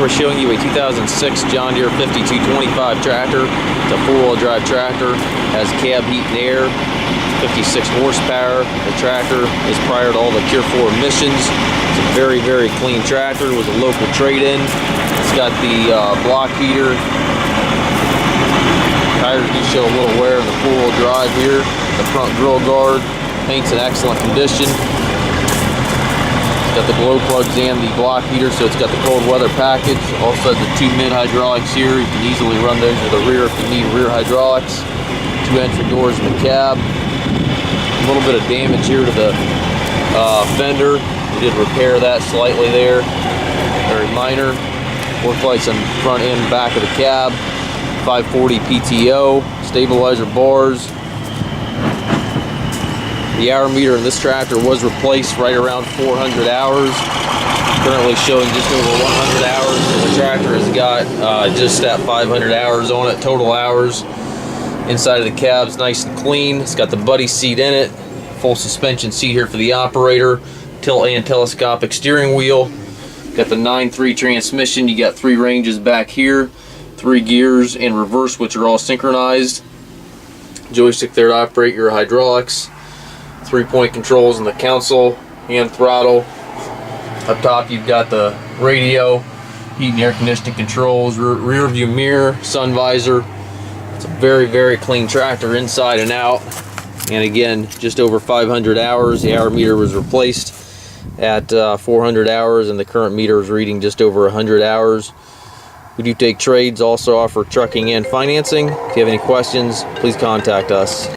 we're showing you a 2006 John Deere 5225 tractor. It's a four-wheel drive tractor, has cab heat and air, 56 horsepower. The tractor is prior to all the Tier 4 emissions. It's a very, very clean tractor. It was a local trade-in. It's got the block heater. Tires do show a little wear in the four-wheel drive here. The front grill guard, paint's in excellent condition. Got the glow plugs and the block heater, so it's got the cold weather package. Also has the two mid hydraulics here. You can easily run those to the rear if you need rear hydraulics. Two entry doors in the cab. A little bit of damage here to the fender. We did repair that slightly there. Very minor. Work lights on front and back of the cab. 540 PTO. Stabilizer bars. The hour meter in this tractor was replaced right around 400 hours. Currently showing just over 100 hours. So the tractor has got just at 500 hours on it, total hours. Inside of the cab's nice and clean. It's got the buddy seat in it. Full suspension seat here for the operator. Tilt and telescopic steering wheel. Got the 9.3 transmission. You got 3 ranges back here. 3 gears in reverse, which are all synchronized. Joystick there to operate your hydraulics. 3-point controls in the console and throttle. Up top you've got the radio, heat and air conditioning controls, rear view mirror, sun visor. It's a very, very clean tractor inside and out. And again, just over 500 hours. The hour meter was replaced at 400 hours, and the current meter is reading just over 100 hours. We do take trades, also offer trucking and financing. If you have any questions, please contact us.